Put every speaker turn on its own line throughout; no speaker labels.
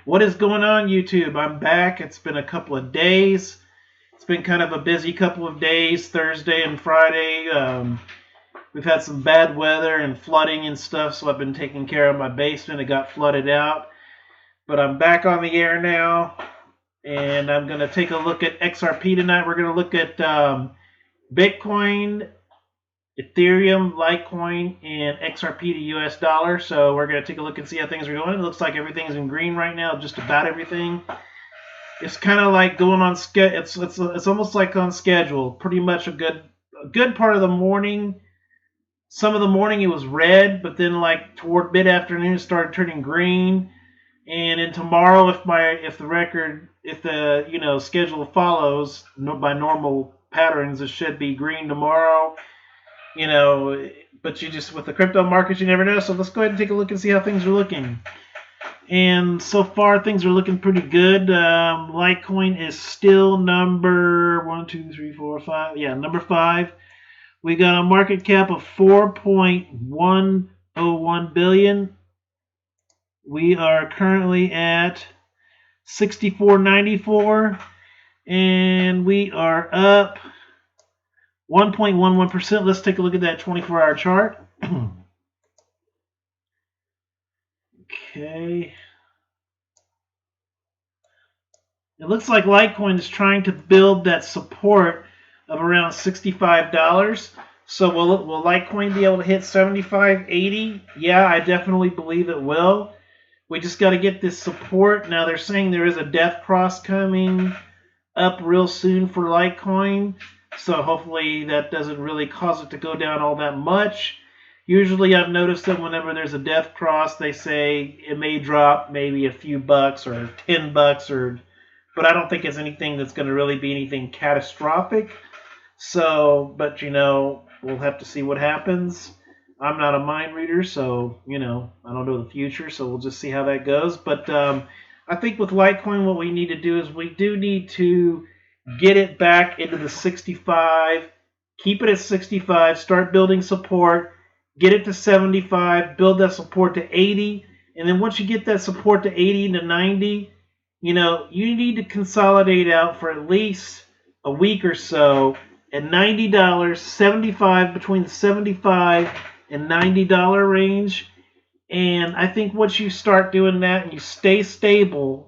What is going on, YouTube? I'm back. It's been a couple of days. It's been kind of a busy couple of days, Thursday and Friday. We've had some bad weather and flooding and stuff, so I've been taking care of my basement. It got flooded out. But I'm back on the air now, and I'm going to take a look at XRP tonight. We're going to look at Bitcoin, Ethereum, LITECOIN, and XRP to US dollar. So we're going to take a look and see how things are going. It looks like everything's in green right now, just about everything. It's kind of like going on schedule. It's almost like on schedule. Pretty much a good part of the morning. Some of the morning it was red, but then like toward mid afternoon it started turning green. And then tomorrow, if the schedule follows by normal patterns, it should be green tomorrow. But you just, with the crypto markets, you never know. So let's go ahead and take a look and see how things are looking. And so far, things are looking pretty good. Litecoin is still number 1, 2, 3, 4, 5. Yeah, number 5. We got a market cap of 4.101 billion. We are currently at 64.94, and we are up 1.11%. Let's take a look at that 24-hour chart. Okay. It looks like Litecoin is trying to build that support of around $65. So will Litecoin be able to hit 75.80? Yeah, I definitely believe it will. We just got to get this support. Now they're saying there is a death cross coming up real soon for Litecoin. So hopefully that doesn't really cause it to go down all that much. Usually I've noticed that whenever there's a death cross, they say it may drop maybe a few bucks or $10 but I don't think it's anything that's going to really be anything catastrophic. So, but we'll have to see what happens. I'm not a mind reader, so I don't know the future, so we'll just see how that goes. But I think with Litecoin, what we need to do is we do need to get it back into the 65, keep it at 65, start building support, get it to 75, build that support to 80, and then once you get that support to 80 to 90, you need to consolidate out for at least a week or so at $90, 75, between the 75 and $90 range. And I think once you start doing that and you stay stable,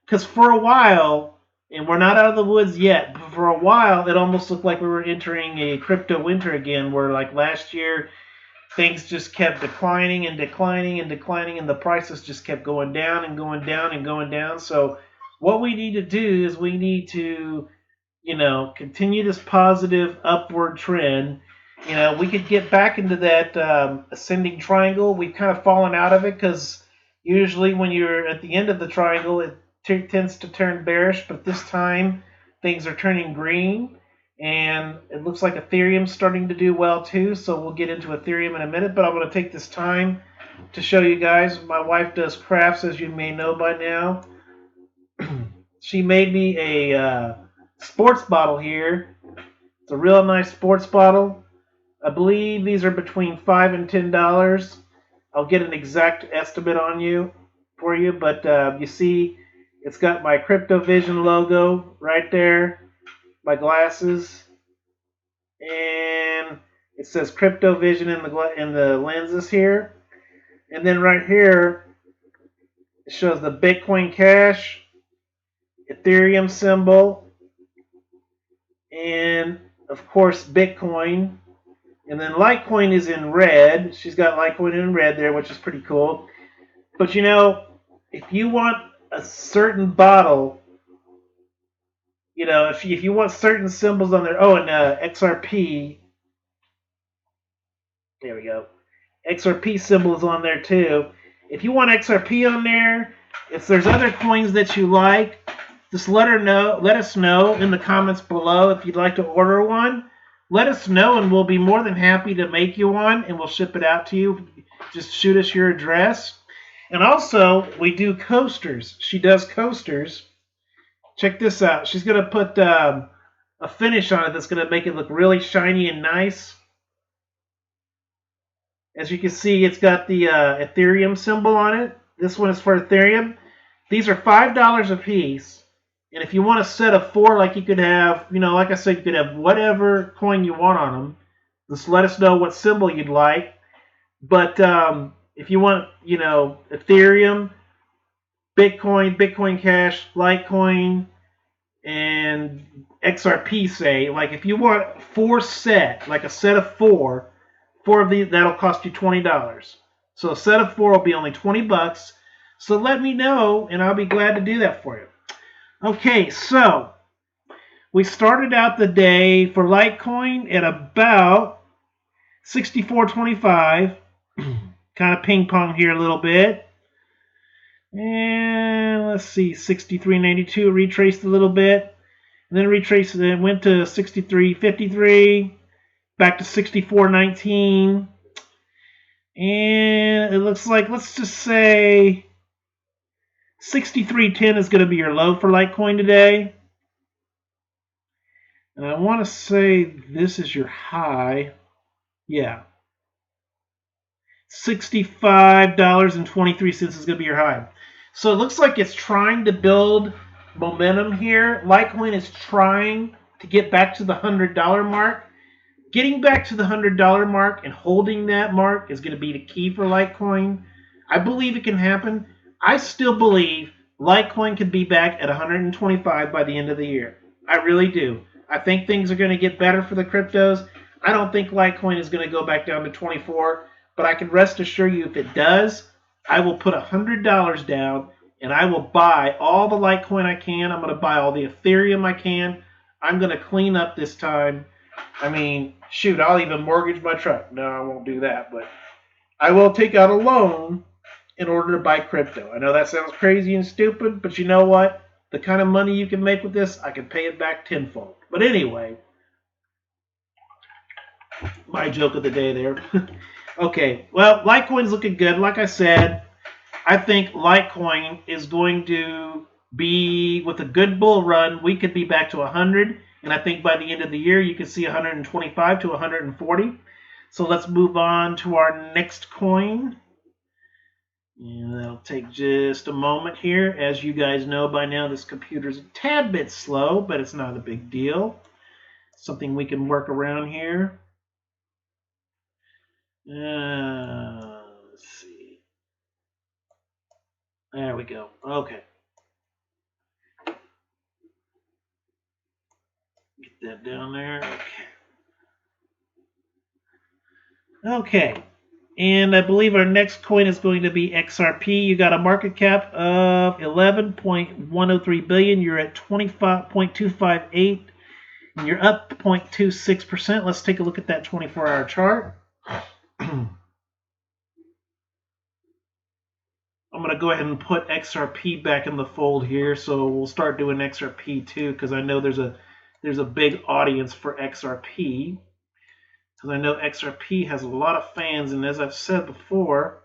because for a while, and we're not out of the woods yet, but for a while it almost looked like we were entering a crypto winter again, where like last year things just kept declining and declining and declining, and the prices just kept going down and going down and going down. So what we need to do is we need to continue this positive upward trend. We could get back into that ascending triangle. We've kind of fallen out of it because usually when you're at the end of the triangle, it tends to turn bearish, but this time things are turning green, and it looks like Ethereum's starting to do well too, so we'll get into Ethereum in a minute, but I'm going to take this time to show you guys. My wife does crafts, as you may know by now. She made me a sports bottle here. It's a real nice sports bottle. I believe these are between $5 and $10. I'll get an exact estimate for you, but you see it's got my CryptoVision logo right there, my glasses, and it says CryptoVision in the lenses here. And then right here it shows the Bitcoin Cash, Ethereum symbol, and of course Bitcoin. And then Litecoin is in red. She's got Litecoin in red there, which is pretty cool. But if you want a certain bottle, if you want certain symbols on there, and XRP, there we go. XRP symbol is on there too. If you want XRP on there, if there's other coins that you like, just let us know in the comments below if you'd like to order one. Let us know, and we'll be more than happy to make you one, and we'll ship it out to you. Just shoot us your address. And also, we do coasters. She does coasters. Check this out. She's going to put a finish on it that's going to make it look really shiny and nice. As you can see, it's got the Ethereum symbol on it. This one is for Ethereum. These are $5 a piece. And if you want a set of 4, like you could have, like I said, you could have whatever coin you want on them. Just let us know what symbol you'd like. But if you want, Ethereum, Bitcoin, Bitcoin Cash, Litecoin, and XRP, say, like if you want 4 set, like a set of 4 of these, that'll cost you $20. So a set of 4 will be only $20. So let me know, and I'll be glad to do that for you. Okay, so we started out the day for Litecoin at about 64.25. Kind of ping pong here a little bit. And let's see, 63.92 retraced a little bit. And then retraced it, went to 63.53, back to 64.19. And it looks like, let's just say 63.10 is going to be your low for Litecoin today. And I want to say this is your high. Yeah. $65.23 is going to be your high. So it looks like it's trying to build momentum here. Litecoin is trying to get back to the $100 mark. Getting back to the $100 mark and holding that mark is going to be the key for Litecoin. I believe it can happen. I still believe Litecoin could be back at 125 by the end of the year. I really do. I think things are going to get better for the cryptos. I don't think Litecoin is going to go back down to 24, but I can rest assure you if it does, I will put $100 down and I will buy all the Litecoin I can. I'm going to buy all the Ethereum I can. I'm going to clean up this time. I mean, shoot, I'll even mortgage my truck. No, I won't do that, but I will take out a loan in order to buy crypto. I know that sounds crazy and stupid, but you know what? The kind of money you can make with this, I can pay it back tenfold. But anyway, my joke of the day there. Okay, well, Litecoin's looking good. Like I said, I think Litecoin is going to be, with a good bull run, we could be back to 100. And I think by the end of the year, you could see 125 to 140. So let's move on to our next coin. And that'll take just a moment here. As you guys know by now, this computer's a tad bit slow, but it's not a big deal. Something we can work around here. Let's see. There we go. Okay. Get that down there. Okay. And I believe our next coin is going to be XRP. You got a market cap of 11.103 billion. You're at 25.258, and you're up 0.26%. Let's take a look at that 24-hour chart. I'm going to go ahead and put XRP back in the fold here, so we'll start doing XRP too, because I know there's a big audience for XRP. Because I know XRP has a lot of fans, and as I've said before,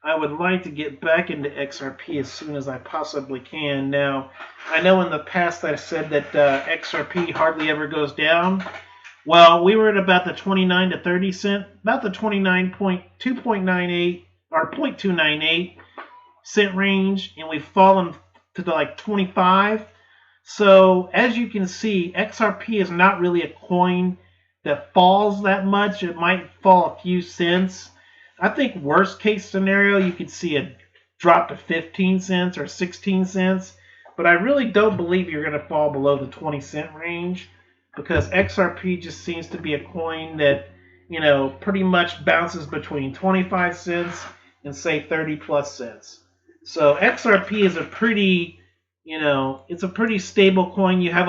I would like to get back into XRP as soon as I possibly can. Now, I know in the past I said that XRP hardly ever goes down. Well, we were at about the 29 to 30 cent, about the 29.2.98 or 0.298 cent range, and we've fallen to the like 25. So as you can see, XRP is not really a coin that falls that much. It might fall a few cents. I think worst case scenario, you could see a drop to 15 cents or 16 cents. But I really don't believe you're going to fall below the 20 cent range, because XRP just seems to be a coin that, pretty much bounces between 25 cents and say 30 plus cents. So XRP is a pretty, it's a pretty stable coin. You have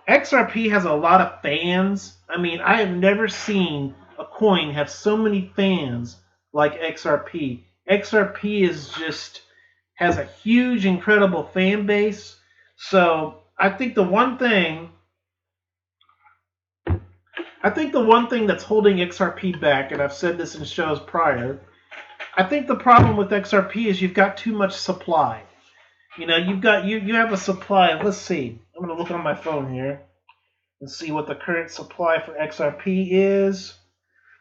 XRP has a lot of fans. I mean, I have never seen a coin have so many fans like XRP. XRP has a huge, incredible fan base. So I think the one thing that's holding XRP back, and I've said this in shows prior, I think the problem with XRP is you've got too much supply. You have a supply of, let's see, I'm going to look on my phone here and see what the current supply for XRP is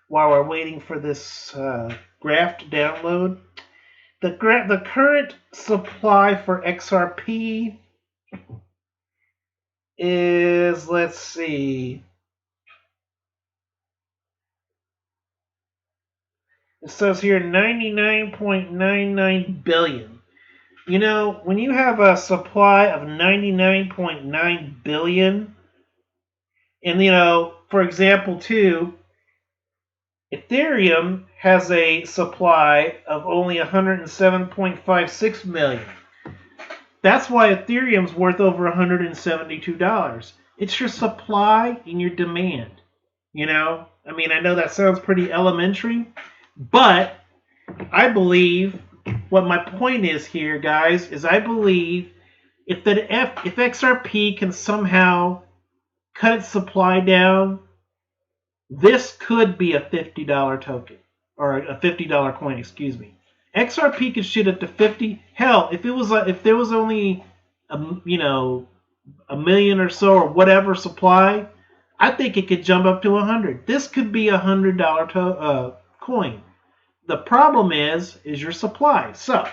while we're waiting for this graph to download. The current supply for XRP is, let's see, it says here 99.99 billion. You know, when you have a supply of 99.9 billion, and you know, for example, too, Ethereum has a supply of only 107.56 million. That's why Ethereum's worth over $172. It's your supply and your demand. You know, I mean, I know that sounds pretty elementary, but I believe what my point is here, guys, is I believe if XRP can somehow cut its supply down, this could be a $50 token or a $50 coin, excuse me. XRP could shoot up to 50. Hell, if there was only a million or so or whatever supply, I think it could jump up to 100. This could be a $100 coin. The problem is your supply. So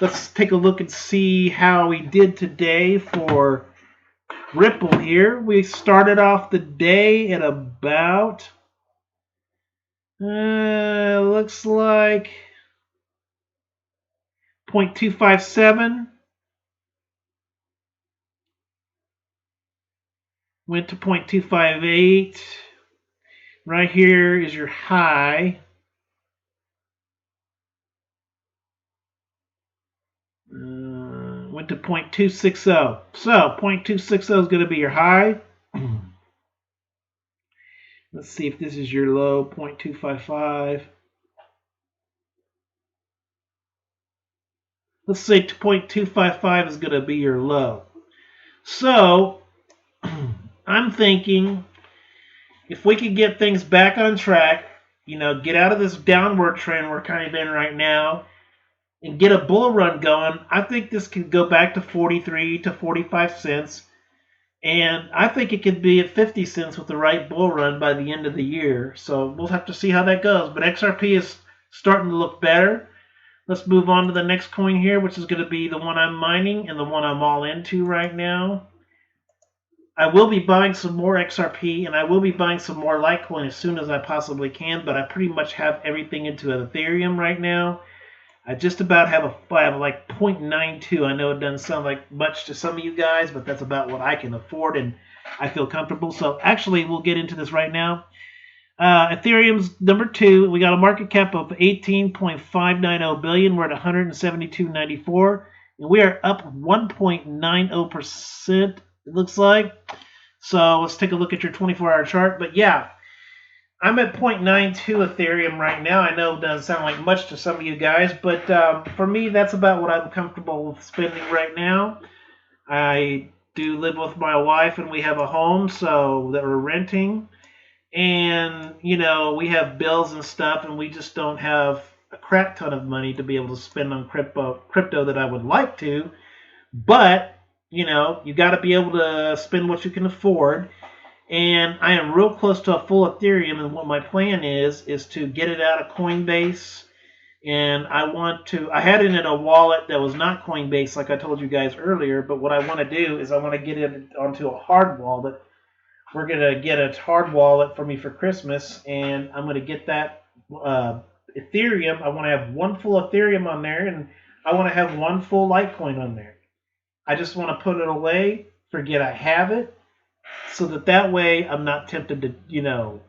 let's take a look and see how we did today for Ripple here. We started off the day at about looks like 0.257. Went to 0.258. Right here is your high. Went to 0.260. So 0.260 is going to be your high. Let's see if this is your low, 0.255. Let's say 0.255 is going to be your low. So I'm thinking if we could get things back on track, you know, get out of this downward trend we're kind of in right now, and get a bull run going, I think this could go back to 43 to 45 cents. And I think it could be at 50 cents with the right bull run by the end of the year. So we'll have to see how that goes. But XRP is starting to look better. Let's move on to the next coin here, which is going to be the one I'm mining and the one I'm all into right now. I will be buying some more XRP and I will be buying some more LITECOIN as soon as I possibly can. But I pretty much have everything into Ethereum right now. I just about have like 0.92. I know it doesn't sound like much to some of you guys, but that's about what I can afford and I feel comfortable. So actually, we'll get into this right now. Ethereum's number 2. We got a market cap of 18.590 billion. We're at 172.94, and we are up 1.90%. It looks like. So let's take a look at your 24-hour chart. But yeah. I'm at 0.92 Ethereum right now. I know it doesn't sound like much to some of you guys, but for me, that's about what I'm comfortable with spending right now. I do live with my wife, and we have a home so that we're renting. And, you know, we have bills and stuff, and we just don't have a crap ton of money to be able to spend on crypto that I would like to. But, you know, you got to be able to spend what you can afford. And I am real close to a full Ethereum, and what my plan is to get it out of Coinbase. And I had it in a wallet that was not Coinbase, like I told you guys earlier, but what I want to do is I want to get it onto a hard wallet. We're going to get a hard wallet for me for Christmas, and I'm going to get that Ethereum. I want to have one full Ethereum on there, and I want to have one full LITECOIN on there. I just want to put it away, forget I have it, so that way I'm not tempted to, you know,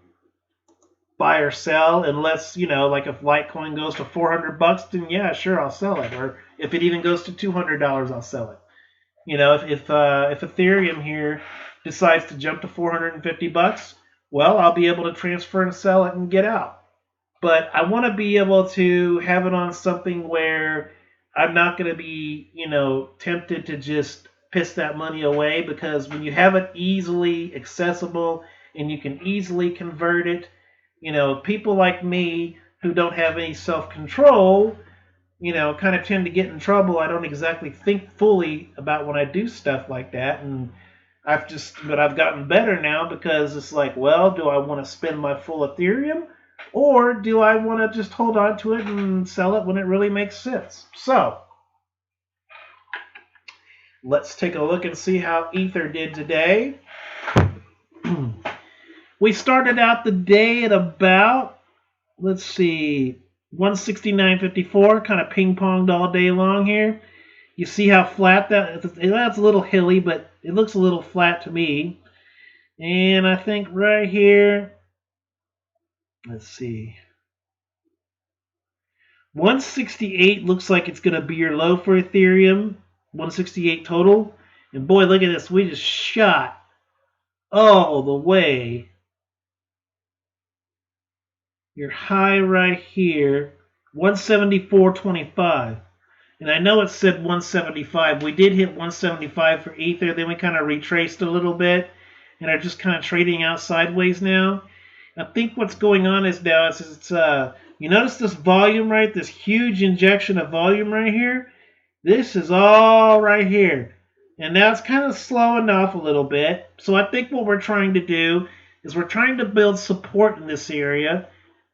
buy or sell unless, you know, like if LITECOIN goes to $400, then yeah, sure, I'll sell it. Or if it even goes to $200, I'll sell it. You know, if Ethereum here decides to jump to $450, well, I'll be able to transfer and sell it and get out. But I want to be able to have it on something where I'm not going to be, you know, tempted to just piss that money away, because when you have it easily accessible and you can easily convert it, you know, people like me who don't have any self-control, you know, kind of tend to get in trouble. I don't exactly think fully about when I do stuff like that, and I've gotten better now, because it's like, well, do I want to spend my full Ethereum, Or do I want to just hold on to it and sell it when it really makes sense? So, let's take a look and see how Ether did today. We started out the day at about, let's see, 169.54, kind of ping-ponged all day long here. You see how flat that's a little hilly, but it looks a little flat to me. And I think right here, let's see, 168 looks like it's going to be your low for Ethereum, 168 total. And boy, look at this, we just shot all the way. Your high right here, 174.25. And I know it said 175. We did hit 175 for Ether. Then we kind of retraced a little bit and are just kind of trading out sideways now. I think what's going on is now it's you notice this volume, right? This huge injection of volume right here. This is all right here. And now it's kind of slowing off a little bit. So I think what we're trying to do is we're trying to build support in this area.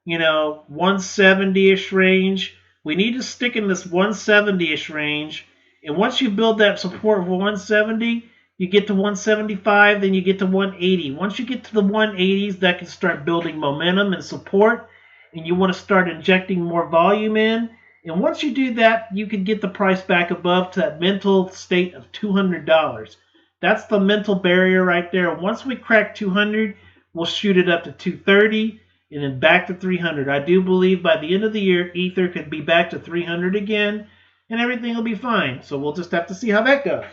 170-ish range. We need to stick in this 170-ish range. And once you build that support for 170, you get to 175, then you get to 180. Once you get to the 180s, that can start building momentum and support. And you want to start injecting more volume in. And once you do that, you can get the price back above to that mental state of $200. That's the mental barrier right there. Once we crack 200, we'll shoot it up to 230. And then back to 300. I do believe by the end of the year, Ether could be back to 300 again, and everything will be fine. So we'll just have to see how that goes.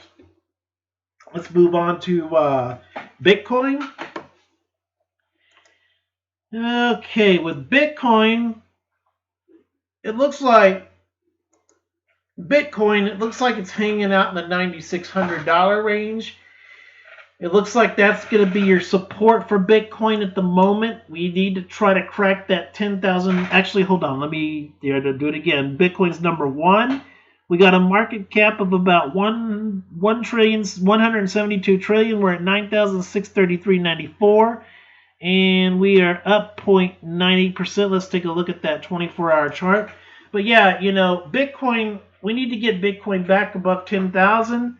Let's move on to Bitcoin. Okay, with Bitcoin, it looks like it's hanging out in the $9,600 range. It looks like that's going to be your support for Bitcoin at the moment. We need to try to crack that 10,000. Actually, hold on. Let me do it again. Bitcoin's number one. We got a market cap of about 172 trillion. We're at 9,633.94. And we are up 0.90%. Let's take a look at that 24-hour chart. But yeah, Bitcoin, we need to get Bitcoin back above 10,000.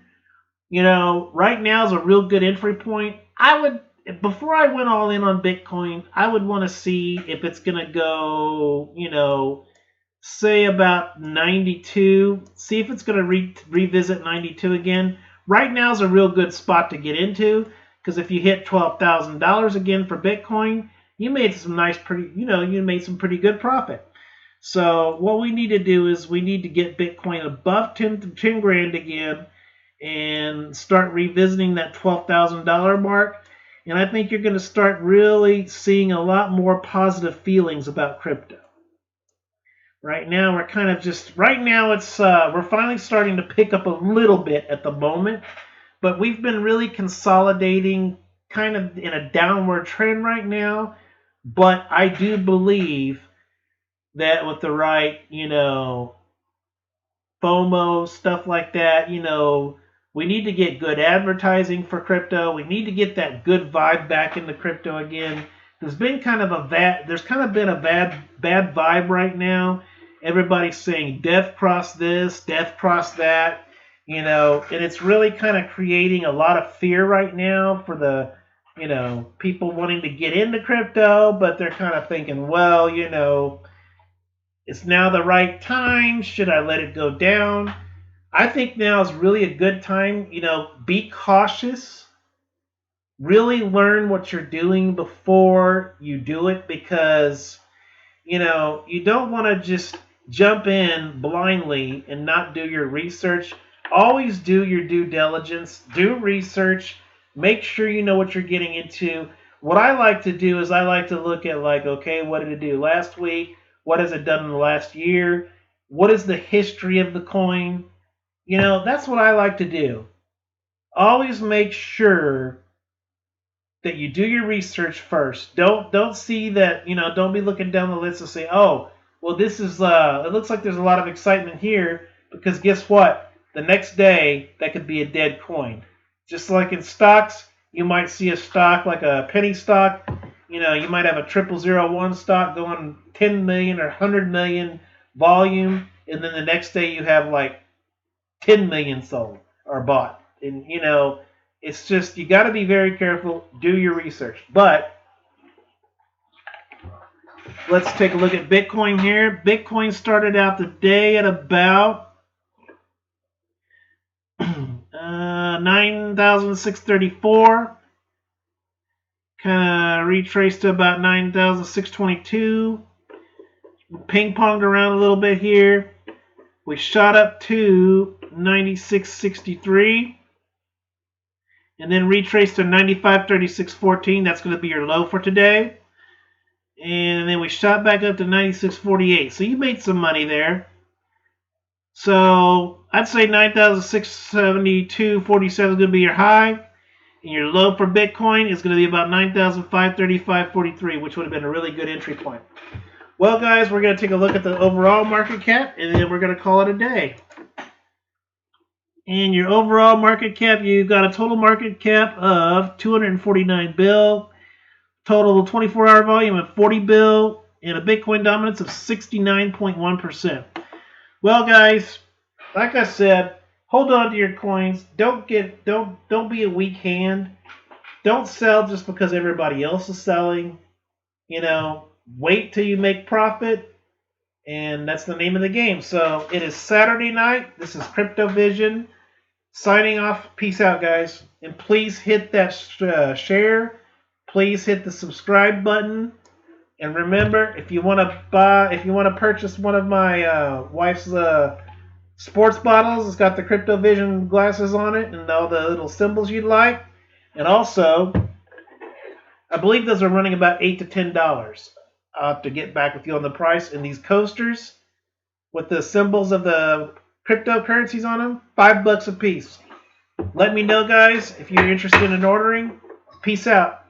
Right now is a real good entry point. Before I went all in on Bitcoin, I would want to see if it's going to go, say about 92. See if it's going to revisit 92 again. Right now is a real good spot to get into because if you hit $12,000 again for Bitcoin, you made some you made some pretty good profit. So what we need to do is we need to get Bitcoin above 10 grand again and start revisiting that $12,000 mark. And I think you're going to start really seeing a lot more positive feelings about crypto. Right now, we're finally starting to pick up a little bit at the moment, but we've been really consolidating kind of in a downward trend right now. But I do believe that with the right, FOMO, stuff like that, we need to get good advertising for crypto. We need to get that good vibe back into crypto again. There's kind of been a bad vibe right now. Everybody's saying death cross this, death cross that, and it's really kind of creating a lot of fear right now for the, people wanting to get into crypto, but they're kind of thinking, well, it's now the right time. Should I let it go down? I think now is really a good time. Be cautious. Really learn what you're doing before you do it because, you don't want to just jump in blindly and not do your research. Always do your due diligence. Do research. Make sure you know what you're getting into. What I like to do is I like to look at okay, what did it do last week? What has it done in the last year? What is the history of the coin? That's what I like to do. Always make sure that you do your research first. Don't see that, don't be looking down the list and say, oh, well, this is, it looks like there's a lot of excitement here because guess what? The next day, that could be a dead coin. Just like in stocks, you might see a stock like a penny stock. You know, you might have a 0001 stock going 10 million or 100 million volume, and then the next day you have like 10 million sold or bought. And, you know, it's just, you got to be very careful, do your research. But let's take a look at Bitcoin here. Bitcoin started out the day at about 9,634. Kind of retraced to about 9,622. Ping ponged around a little bit here. We shot up to 96.63. And then retraced to 95.36.14. That's going to be your low for today. And then we shot back up to 96.48. So you made some money there. So I'd say 9,672.47 is going to be your high. And your low for Bitcoin is going to be about 9,535.43, which would have been a really good entry point. Well, guys, we're going to take a look at the overall market cap, and then we're going to call it a day. And your overall market cap, you've got a total market cap of 249 bill, total 24-hour volume of 40 bill, and a Bitcoin dominance of 69.1%. Well, guys, like I said, hold on to your coins. Don't be a weak hand. Don't sell just because everybody else is selling. You know, wait till you make profit, and that's the name of the game. So it is Saturday night. This is CryptoVision. Signing off. Peace out, guys. And please hit that share. Please hit the subscribe button. And remember, if you want to purchase one of my wife's sports bottles, it's got the CryptoVision glasses on it and all the little symbols you'd like. And also, I believe those are running about $8 to $10. I'll have to get back with you on the price. And these coasters with the symbols of the cryptocurrencies on them, $5 a piece. Let me know, guys, if you're interested in ordering. Peace out.